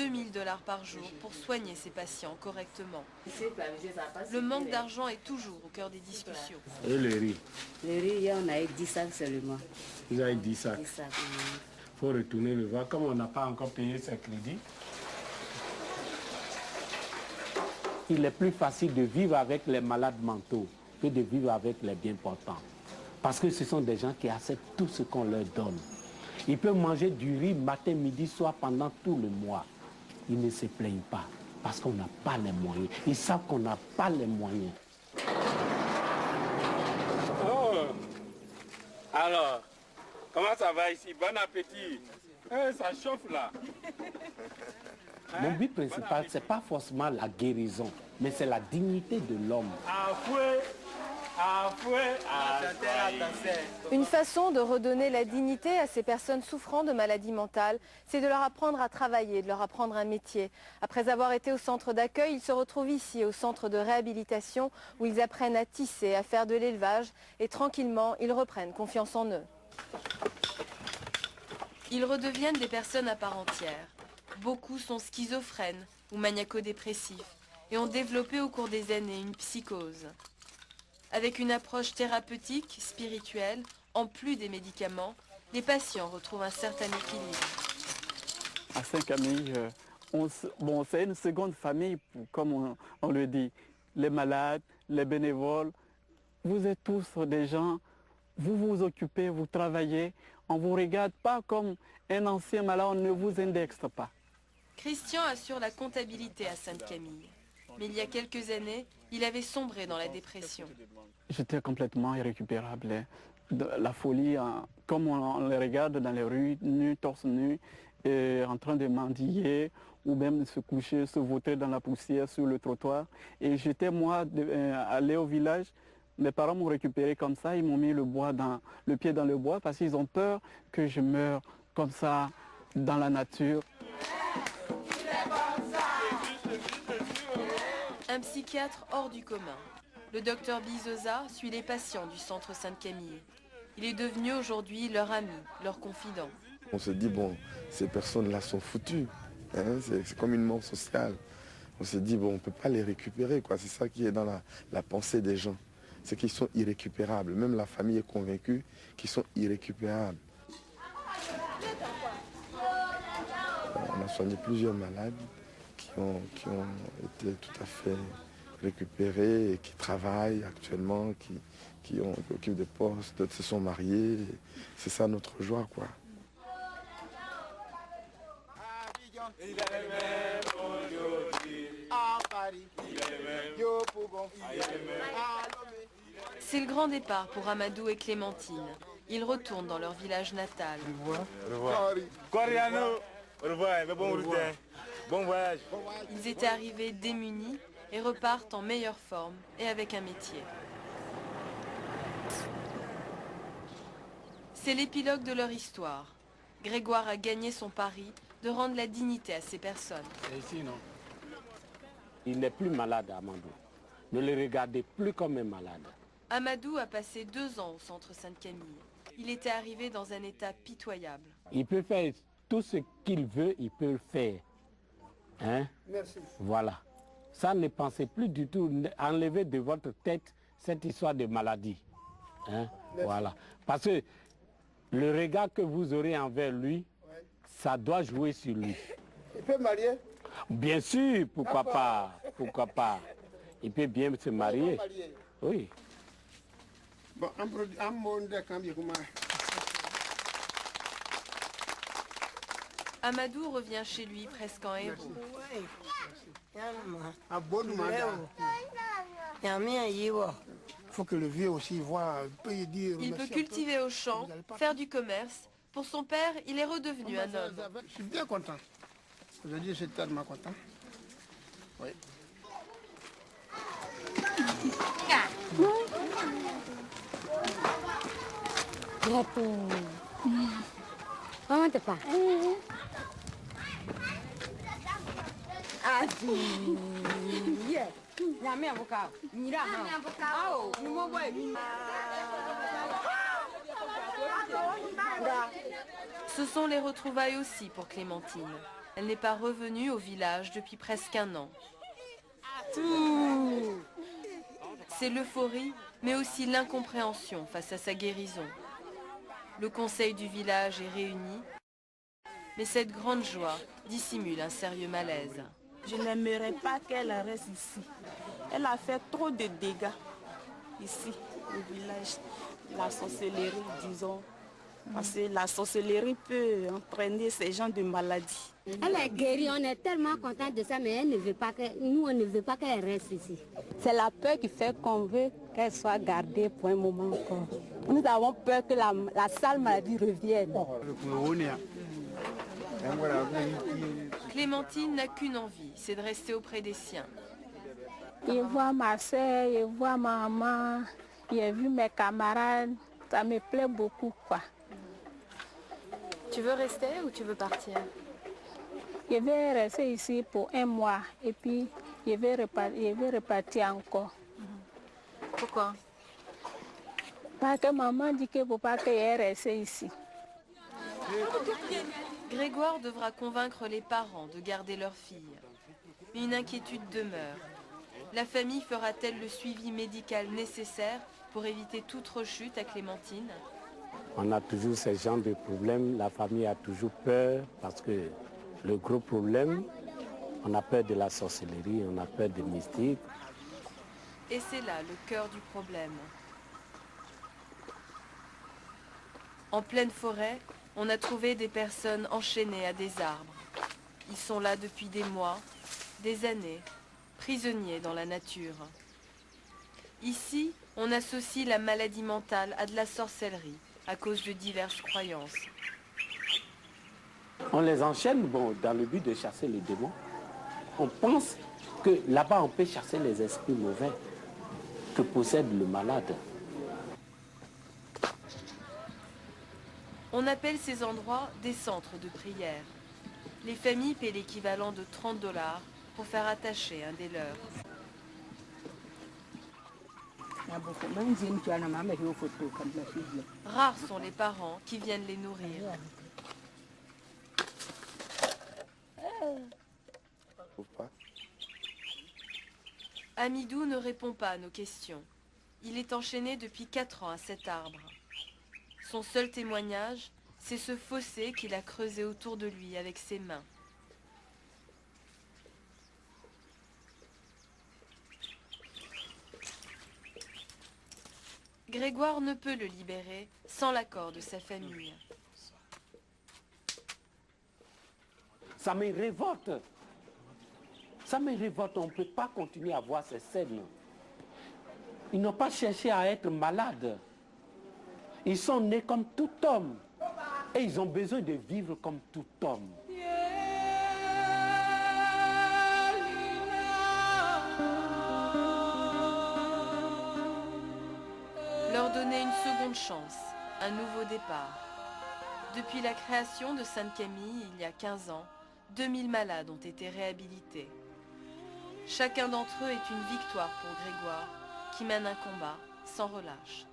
$2000 par jour pour soigner ses patients correctement. Le manque d'argent est toujours au cœur des discussions. Et le riz? Le riz, on a eu 10 sacs seulement. Vous avez 10 sacs? 10 sacs. Il faut retourner le voir. Comme on n'a pas encore payé ses crédits, il est plus facile de vivre avec les malades mentaux que de vivre avec les bien portants. Parce que ce sont des gens qui acceptent tout ce qu'on leur donne. Ils peuvent manger du riz matin, midi, soir pendant tout le mois. Ils ne se plaignent pas parce qu'on n'a pas les moyens. Ils savent qu'on n'a pas les moyens. Oh! Alors, comment ça va ici? Bon appétit! Ça chauffe là! Mon but principal, ce n'est pas forcément la guérison, mais c'est la dignité de l'homme. Une façon de redonner la dignité à ces personnes souffrant de maladies mentales, c'est de leur apprendre à travailler, de leur apprendre un métier. Après avoir été au centre d'accueil, ils se retrouvent ici, au centre de réhabilitation, où ils apprennent à tisser, à faire de l'élevage, et tranquillement, ils reprennent confiance en eux. Ils redeviennent des personnes à part entière. Beaucoup sont schizophrènes ou maniaco-dépressifs et ont développé au cours des années une psychose. Avec une approche thérapeutique, spirituelle, en plus des médicaments, les patients retrouvent un certain équilibre. À Saint-Camille, c'est une seconde famille, comme on le dit. Les malades, les bénévoles, vous êtes tous des gens, vous vous occupez, vous travaillez, on ne vous regarde pas comme un ancien malade, on ne vous indexe pas. Christian assure la comptabilité à Sainte-Camille. Mais il y a quelques années, il avait sombré dans la dépression. J'étais complètement irrécupérable. La folie, comme on les regarde dans les rues, nus, torse nu, en train de mendier, ou même de se coucher, se vautrer dans la poussière sur le trottoir. Et j'étais, moi, allé au village. Mes parents m'ont récupéré comme ça, ils m'ont mis le pied dans le bois parce qu'ils ont peur que je meure comme ça dans la nature. Un psychiatre hors du commun. Le docteur Bizosa suit les patients du centre Sainte-Camille. Il est devenu aujourd'hui leur ami, leur confident. On se dit, bon, ces personnes-là sont foutues. Hein, c'est comme une mort sociale. On se dit, bon, on ne peut pas les récupérer, quoi. C'est ça qui est dans la pensée des gens. C'est qu'ils sont irrécupérables. Même la famille est convaincue qu'ils sont irrécupérables. On a soigné plusieurs malades qui ont été tout à fait récupérés et qui travaillent actuellement, qui occupent des postes, d'autres se sont mariés. C'est ça notre joie, quoi. C'est le grand départ pour Amadou et Clémentine. Ils retournent dans leur village natal. Au revoir. Au revoir, bon voyage. Ils étaient arrivés démunis et repartent en meilleure forme et avec un métier. C'est l'épilogue de leur histoire. Grégoire a gagné son pari de rendre la dignité à ces personnes. Et ici, non? Il n'est plus malade, Amadou. Ne le regardez plus comme un malade. Amadou a passé 2 ans au centre Sainte-Camille. Il était arrivé dans un état pitoyable. Il peut faire tout ce qu'il veut, il peut le faire. Hein? Merci. Voilà. Ça, ne pensez plus du tout. Enlevez de votre tête cette histoire de maladie. Hein? Voilà. Parce que le regard que vous aurez envers lui, ça doit jouer sur lui. Il peut marier? Bien sûr, pourquoi pas? Pourquoi pas? Il peut bien se marier. Oui. Bon, un monde comment? Amadou revient chez lui presque en héros. Il faut que le vieux aussi voit, peut dire... Il peut cultiver au champ, faire du commerce. Pour son père, il est redevenu un homme. Je suis bien content. Aujourd'hui, je suis tellement content. Oui. Comment t'es pas? Ce sont les retrouvailles aussi pour Clémentine. Elle n'est pas revenue au village depuis presque 1 an. C'est l'euphorie, mais aussi l'incompréhension face à sa guérison. Le conseil du village est réuni, mais cette grande joie dissimule un sérieux malaise. Je n'aimerais pas qu'elle reste ici. Elle a fait trop de dégâts ici, au village. La sorcellerie, disons. Parce que la sorcellerie peut entraîner ces gens de maladies. Elle est guérie, on est tellement content de ça, mais elle ne veut pas nous, on ne veut pas qu'elle reste ici. C'est la peur qui fait qu'on veut qu'elle soit gardée pour un moment encore. Nous avons peur que la sale maladie revienne. Clémentine n'a qu'une envie, c'est de rester auprès des siens. Je vois ma soeur, je vois ma maman, j'ai vu mes camarades, ça me plaît beaucoup, quoi. Tu veux rester ou tu veux partir? Je vais rester ici pour 1 mois et puis je vais repartir encore. Pourquoi? Parce que maman dit qu'il ne faut pas qu'elle reste ici. Grégoire devra convaincre les parents de garder leur fille. Mais une inquiétude demeure. La famille fera-t-elle le suivi médical nécessaire pour éviter toute rechute à Clémentine? On a toujours ce genre de problème. La famille a toujours peur parce que le gros problème, on a peur de la sorcellerie, on a peur des mystiques. Et c'est là le cœur du problème. En pleine forêt, on a trouvé des personnes enchaînées à des arbres. Ils sont là depuis des mois, des années, prisonniers dans la nature. Ici, on associe la maladie mentale à de la sorcellerie, à cause de diverses croyances. On les enchaîne dans le but de chasser les démons. On pense que là-bas, on peut chasser les esprits mauvais que possède le malade. On appelle ces endroits des centres de prière. Les familles paient l'équivalent de 30 $ pour faire attacher un des leurs. Rares sont les parents qui viennent les nourrir. Amidou ne répond pas à nos questions. Il est enchaîné depuis 4 ans à cet arbre. Son seul témoignage, c'est ce fossé qu'il a creusé autour de lui avec ses mains. Grégoire ne peut le libérer sans l'accord de sa famille. Ça me révolte. Ça me révolte. On ne peut pas continuer à voir ces scènes. Ils n'ont pas cherché à être malades. Ils sont nés comme tout homme. Et ils ont besoin de vivre comme tout homme. Leur donner une seconde chance, un nouveau départ. Depuis la création de Sainte-Camille, il y a 15 ans, 2000 malades ont été réhabilités. Chacun d'entre eux est une victoire pour Grégoire, qui mène un combat sans relâche.